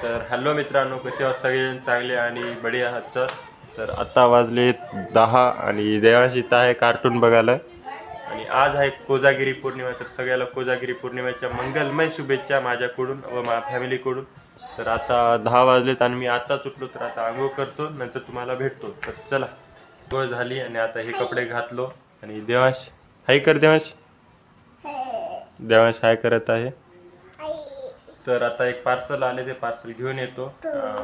तर हॅलो मित्रांनो, कसे आहात सगळेजण? चांगले आणि बढिया आहात. तर आत्ता वाजले 10 आणि देवांश इथं आहे कार्टून बघायला. आणि आज आहे कोजागिरी पौर्णिमा. तर सगळ्याला कोजागिरी पौर्णिमेच्या मंगलमय शुभेच्छा माझ्याकडून व माझ्या फॅमिलीकडून. तर आता 10 वाजलेत आणि मी आत्ताच उठलो. तर आता आंघोळ करतो, नंतर तुम्हाला भेटतो. तर चला, आंघोळ झाली आणि आता हे कपडे घातलो. आणि देवांश हाय कर. देवांश हाय करत आहे. तर आता एक पार्सल आले, ते पार्सल घेऊन येतो.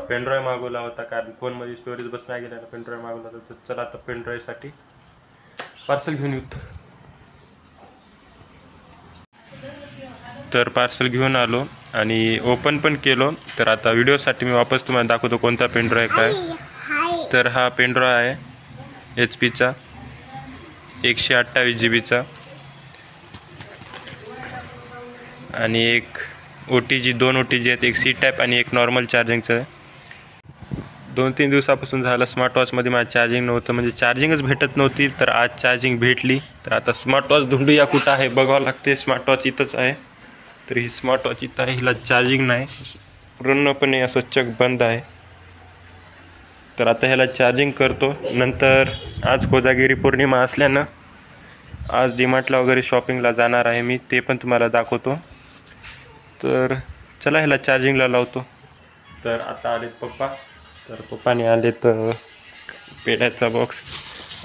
पेनड्राईव्ह मागवला होता, कारण फोनमध्ये स्टोरेज बसला गेला, पेनड्राईव्ह मागवला होता. तर चला आता पेनड्राईव्हसाठी पार्सल घेऊन येतो. तर पार्सल घेऊन आलो आणि ओपन पण केलो. तर आता व्हिडिओसाठी मी वापस तुम्हाला दाखवतो कोणता पेनड्राईव्ह काय. तर हा पेनड्राईव्ह आहे HP चा 128 GB चा आणि एक OTG, 2 OTG आहेत, एक C टाईप आणि एक नॉर्मल चार्जिंगचं आहे. 2-3 दिवसापासून झालं स्मार्ट वॉचमध्ये माझं चार्जिंग नव्हतं, म्हणजे चार्जिंगच भेटत नव्हती. तर आज चार्जिंग भेटली. तर आता स्मार्ट वॉच ढूंढूया कुठं आहे, बघावं लागते. स्मार्ट वॉच इथंच आहे. तर ही स्मार्ट वॉच इथं आहे, हिला चार्जिंग नाही, पूर्णपणे असं चक बंद आहे. तर आता ह्याला चार्जिंग करतो. नंतर आज कोजागिरी पौर्णिमा असल्यानं आज डीमार्टला वगैरे शॉपिंगला जाणार आहे मी, ते पण तुम्हाला दाखवतो. तर चला ह्याला चार्जिंगला लावतो. तर आता आलेत पप्पा. तर पप्पाने आले तर पेढ्याचा बॉक्स.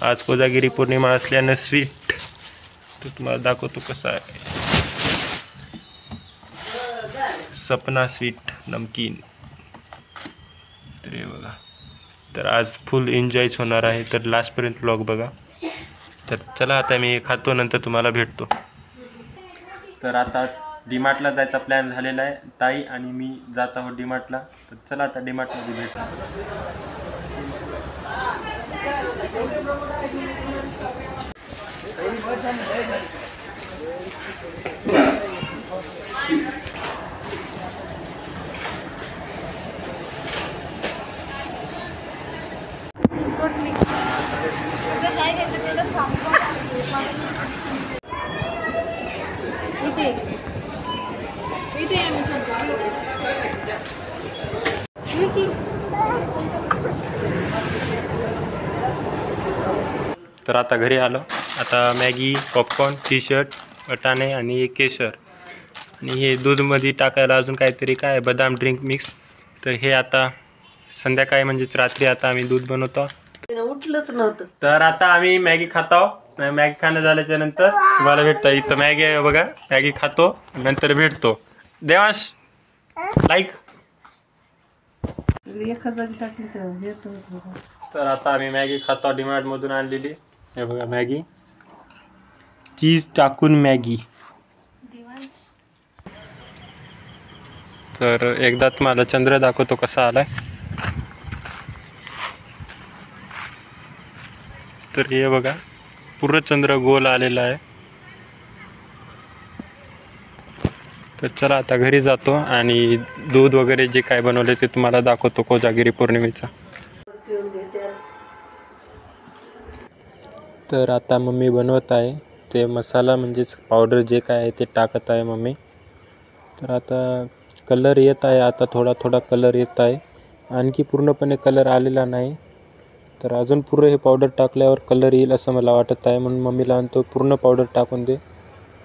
आज कोजागिरी पौर्णिमा असल्यानं स्वीट तर तुम्हाला दाखवतो कसं आहे. सपना स्वीट नमकीन. तर हे बघा. तर आज फुल एन्जॉयच होणार आहे. तर लास्टपर्यंत व्लॉग बघा. तर चला आता मी खातो, नंतर तुम्हाला भेटतो. तर आता डीमार्टला जायचा प्लॅन झालेला आहे. ताई आणि मी जात आहोत डीमार्टला. तर चला आता डीमार्टमध्ये भेटू. तर आता घरी आलो. आता मॅगी, पॉपकॉर्न, टी-शर्ट, वटाणे आणि एक केशर आणि हे दूधमध्ये टाकायला अजून काहीतरी काय बदाम ड्रिंक मिक्स. तर हे आता संध्याकाळी म्हणजेच रात्री आता आम्ही दूध बनवतो. उठलंच नव्हतं. तर आता आम्ही मॅगी खातो. मॅगी खाणं झाल्याच्या नंतर तुम्हाला भेटतं. इथं मॅगी आहे बघा. मॅगी खातो, नंतर भेटतो. देवांश लाईक. तर आता आम्ही मॅगी खातो, डीमार्टमधून आणलेली. हे बघा मॅगी, चीज टाकून मॅगी. तर एकदा तुम्हाला चंद्र दाखवतो कसा आलाय. तर हे बघा, पूर्ण चंद्र गोल आलेला आहे. तर चला आता घरी जातो आणि दूध वगैरे जे काय बनवले ते तुम्हाला दाखवतो कोजागिरी पौर्णिमेचा. तर आता मम्मी बनवत आहे ते मसाला, म्हणजेच पावडर जे काय आहे ते टाकत आहे मम्मी. तर आता कलर येत आहे, आता थोडा थोडा कलर येत आहे, आणखी पूर्णपणे कलर आलेला नाही. तर अजून पुरं हे पावडर टाकल्यावर कलर येईल असं मला वाटत आहे, म्हणून मम्मीला आणतो पूर्ण पावडर टाकून दे.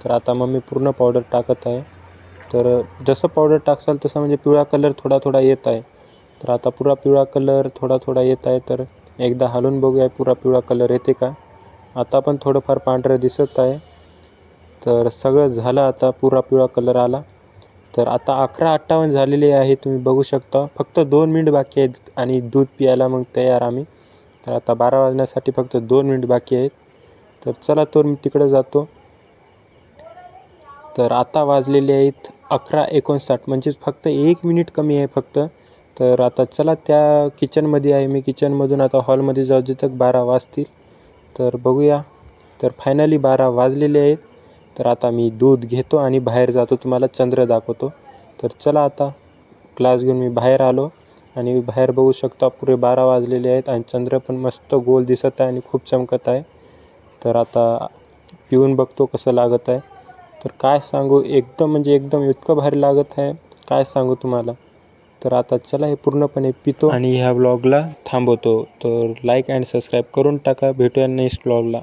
तर आता मम्मी पूर्ण पावडर टाकत आहे. तर जसं पावडर टाकसाल तसं म्हणजे पिवळा कलर थोडा थोडा येत आहे. तर आता पुरा पिवळा कलर थोडा थोडा येत आहे. तर एकदा हलवून बघूया पुरा पिवळा कलर येते का. आता पण थोडंफार पांढरं दिसत आहे. तर सगळं झालं, आता पुरा पिवळा कलर आला. तर आता 11:58 झालेले आहे, तुम्ही बघू शकता. फक्त 2 मिनिट बाकी आहेत आणि दूध पियायला मग तयार आम्ही. तर आता 12 वाजण्यासाठी फक्त 2 मिनिट बाकी आहेत. तर चला तर मी तिकडे जातो. तर आता वाजलेले आहेत 11:59, म्हणजेच फक्त 1 मिनिट कमी आहे फक्त. तर आता चला त्या किचनमध्ये आहे मी. किचनमधून आता हॉलमध्ये जाऊ, जिथं 12 वाजतील. तर बघूया. तर फायनली 12 वाजलेले आहेत. तर आता मी दूध घेतो आणि बाहेर जातो, तुम्हाला चंद्र दाखवतो. तर चला आता ग्लास घेऊन मी बाहेर आलो आणि बाहेर बघू शकता पुरे 12 वाजलेले आहेत आणि चंद्र पण मस्त गोल दिसत आहे आणि खूप चमकत आहे. तर आता पिऊन बघतो कसं लागत आहे. तर काय सांगू, एकदम म्हणजे एकदम इतकं भारी लागत आहे, काय सांगू तुम्हाला. तर आता चला हे पूर्णपणे पितो आणि ह्या व्लॉगला थांबवतो. तर लाईक अँड सबस्क्राईब करून टाका. भेटूया नेक्स्ट व्लॉगला.